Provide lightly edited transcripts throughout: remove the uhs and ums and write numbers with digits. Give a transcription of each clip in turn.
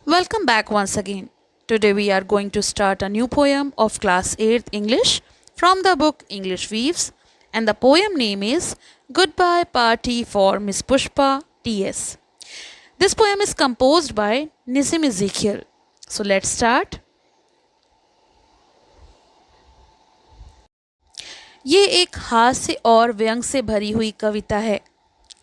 Welcome back once again. Today we are going to start a new poem of class 8th English from the book English Weaves, and the poem name is Goodbye Party for Miss Pushpa TS. This poem is composed by Nisim Ezekiel. So let's start. ये एक हास्य और व्यंग से भरी हुई कविता है।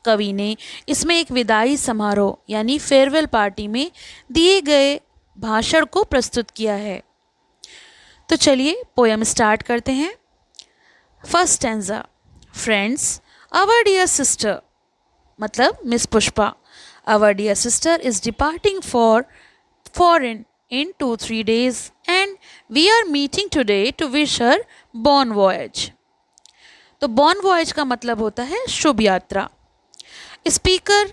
कवि ने इसमें एक विदाई समारोह यानी फेयरवेल पार्टी में दिए गए भाषण को प्रस्तुत किया है। तो चलिए पोयम स्टार्ट करते हैं। First stanza. Friends, our dear sister, मतलब miss Pushpa, our dear sister is departing for foreign in 2-3 days and we are meeting today to wish her bon voyage. तो bon voyage का मतलब होता है शुभ यात्रा। स्पीकर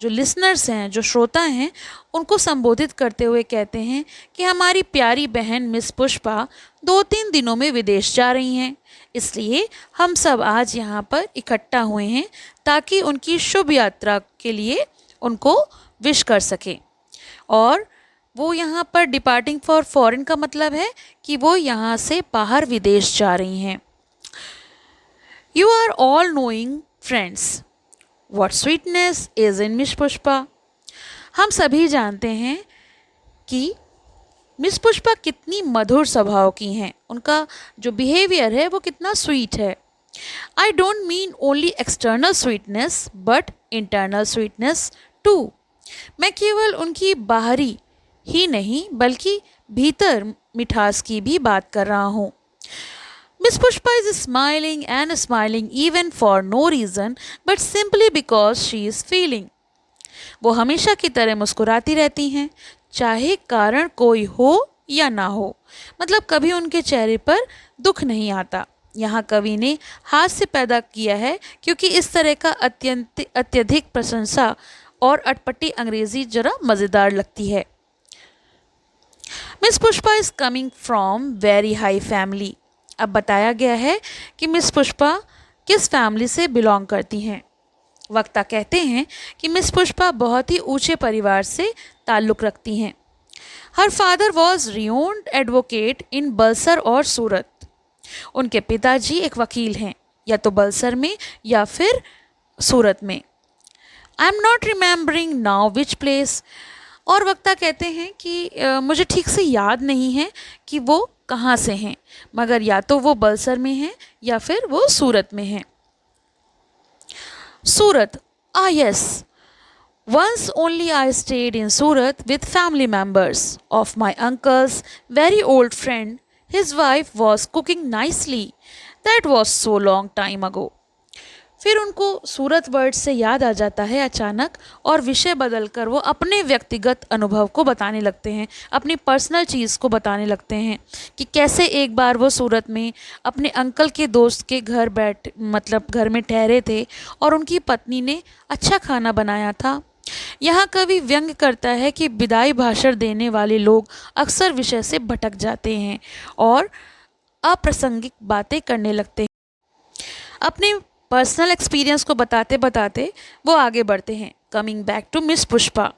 जो लिसनर्स हैं, जो श्रोता हैं, उनको संबोधित करते हुए कहते हैं कि हमारी प्यारी बहन मिस पुष्पा 2-3 दिनों में विदेश जा रही हैं, इसलिए हम सब आज यहाँ पर इकट्ठा हुए हैं ताकि उनकी शुभ यात्रा के लिए उनको विश कर सकें। और वो यहाँ पर डिपार्टिंग फॉर फॉरेन का मतलब है कि वो यहाँ से बाहर विदेश जा रही हैं। You are all knowing friends what sweetness is in miss Pushpa. हम सभी जानते हैं कि मिस पुष्पा कितनी मधुर स्वभाव की हैं, उनका जो बिहेवियर है वो कितना स्वीट है। I don't mean only external sweetness but internal sweetness too. मैं केवल उनकी बाहरी ही नहीं बल्कि भीतर मिठास की भी बात कर रहा हूँ। Miss Pushpa is smiling even for no reason but simply because she is feeling. वो हमेशा की तरह मुस्कुराती रहती हैं, चाहे कारण कोई हो या ना हो, मतलब कभी उनके चेहरे पर दुख नहीं आता। यहाँ कवि ने हास्य पैदा किया है क्योंकि इस तरह का अत्यधिक प्रशंसा और अटपटी अंग्रेजी जरा मज़ेदार लगती है। Miss Pushpa is coming from very high family. अब बताया गया है कि मिस पुष्पा किस फैमिली से बिलोंग करती हैं। वक्ता कहते हैं कि मिस पुष्पा बहुत ही ऊंचे परिवार से ताल्लुक़ रखती हैं। Her father was renowned advocate in Bulsar और सूरत। उनके पिताजी एक वकील हैं, या तो बलसर में या फिर सूरत में। I am not remembering now which place. और वक्ता कहते हैं कि मुझे ठीक से याद नहीं है कि वो कहाँ से हैं, मगर या तो वो बलसर में हैं या फिर वो सूरत में हैं। Surat, yes, once only I stayed in Surat with family members of my uncles very old friend. His wife was cooking nicely. That was so long time ago. फिर उनको सूरत वर्ड से याद आ जाता है अचानक और विषय बदलकर वो अपने व्यक्तिगत अनुभव को बताने लगते हैं, अपनी पर्सनल चीज़ को बताने लगते हैं कि कैसे एक बार वो सूरत में अपने अंकल के दोस्त के घर घर में ठहरे थे और उनकी पत्नी ने अच्छा खाना बनाया था। यहाँ कवि व्यंग करता है कि विदाई भाषण देने वाले लोग अक्सर विषय से भटक जाते हैं और अप्रासंगिक बातें करने लगते हैं। अपने पर्सनल एक्सपीरियंस को बताते बताते वो आगे बढ़ते हैं, coming back to miss Pushpa,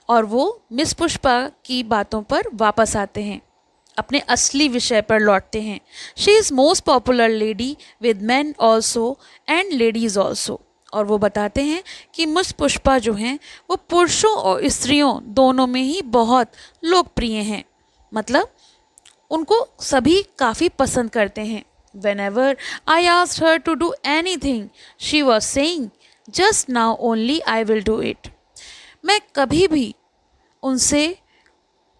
और वो मिस पुष्पा की बातों पर वापस आते हैं, अपने असली विषय पर लौटते हैं। She is most popular lady with man also and ladies also. और वो बताते हैं कि मिस पुष्पा जो हैं वो पुरुषों और स्त्रियों दोनों में ही बहुत लोकप्रिय हैं, मतलब उनको सभी काफ़ी पसंद करते हैं। Whenever I asked her to do anything, she was saying, "Just now only I will do it." मैं कभी भी उनसे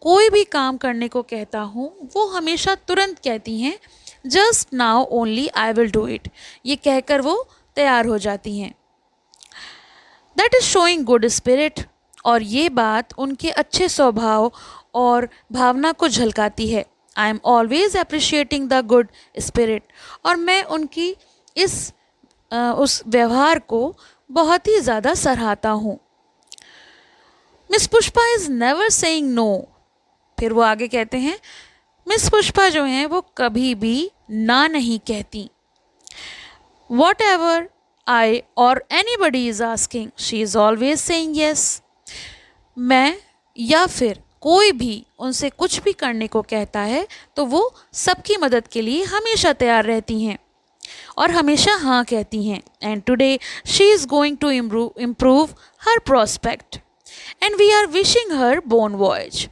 कोई भी काम करने को कहता हूँ, वो हमेशा तुरंत कहती हैं "Just now only I will do it." ये कहकर वो तैयार हो जाती हैं। That is showing good spirit, और ये बात उनके अच्छे स्वभाव और भावना को झलकाती है। I am always appreciating the good spirit, और मैं उनकी उस व्यवहार को बहुत ही ज़्यादा सराहता हूँ। Miss Pushpa is never saying no. फिर वो आगे कहते हैं मिस पुष्पा जो हैं वो कभी भी ना नहीं कहती। वॉट एवर आई और anybody is asking she is always saying yes. मैं या फिर कोई भी उनसे कुछ भी करने को कहता है तो वो सबकी मदद के लिए हमेशा तैयार रहती हैं और हमेशा हाँ कहती हैं। And today she is going to improve her prospect and we are wishing her bon voyage.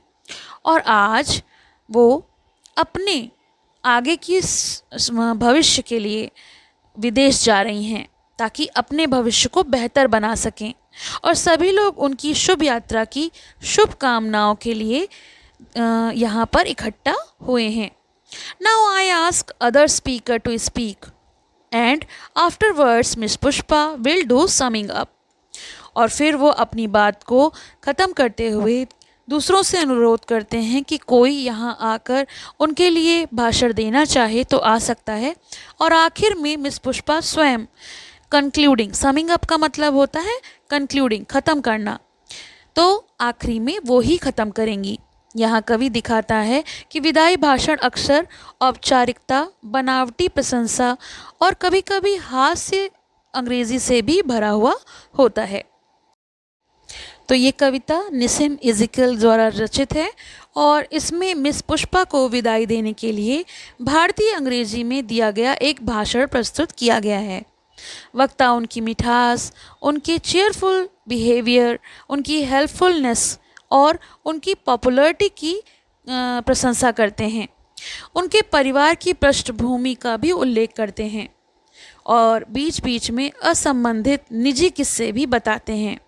और आज वो अपने आगे की भविष्य के लिए विदेश जा रही हैं ताकि अपने भविष्य को बेहतर बना सकें और सभी लोग उनकी शुभ यात्रा की शुभकामनाओं के लिए यहाँ पर इकट्ठा हुए हैं। Now I ask other speaker to speak and afterwards miss Pushpa will do something up. और फिर वो अपनी बात को ख़त्म करते हुए दूसरों से अनुरोध करते हैं कि कोई यहाँ आकर उनके लिए भाषण देना चाहे तो आ सकता है। और आखिर में मिस पुष्पा स्वयं कंक्लूडिंग, समिंग अप का मतलब होता है कंक्लूडिंग, ख़त्म करना, तो आखिरी में वो ही ख़त्म करेंगी। यहाँ कवि दिखाता है कि विदाई भाषण अक्सर औपचारिकता, बनावटी प्रशंसा और कभी कभी हास्य अंग्रेजी से भी भरा हुआ होता है। तो ये कविता निसिम इज़ेकियल द्वारा रचित है और इसमें मिस पुष्पा को विदाई देने के लिए भारतीय अंग्रेजी में दिया गया एक भाषण प्रस्तुत किया गया है। वक्ता उनकी मिठास, उनके चेयरफुल बिहेवियर, उनकी हेल्पफुलनेस और उनकी पॉपुलैरिटी की प्रशंसा करते हैं। उनके परिवार की पृष्ठभूमि का भी उल्लेख करते हैं और बीच बीच में असंबंधित निजी किस्से भी बताते हैं।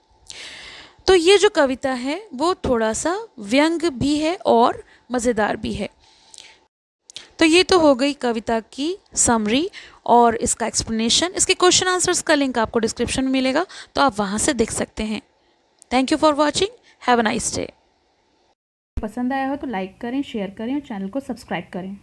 तो ये जो कविता है वो थोड़ा सा व्यंग भी है और मज़ेदार भी है। तो ये तो हो गई कविता की समरी और इसका एक्सप्लेनेशन। इसके क्वेश्चन आंसर्स का लिंक आपको डिस्क्रिप्शन में मिलेगा, तो आप वहाँ से देख सकते हैं। Thank you for watching, have a nice day. पसंद आया हो तो लाइक करें, शेयर करें और चैनल को सब्सक्राइब करें।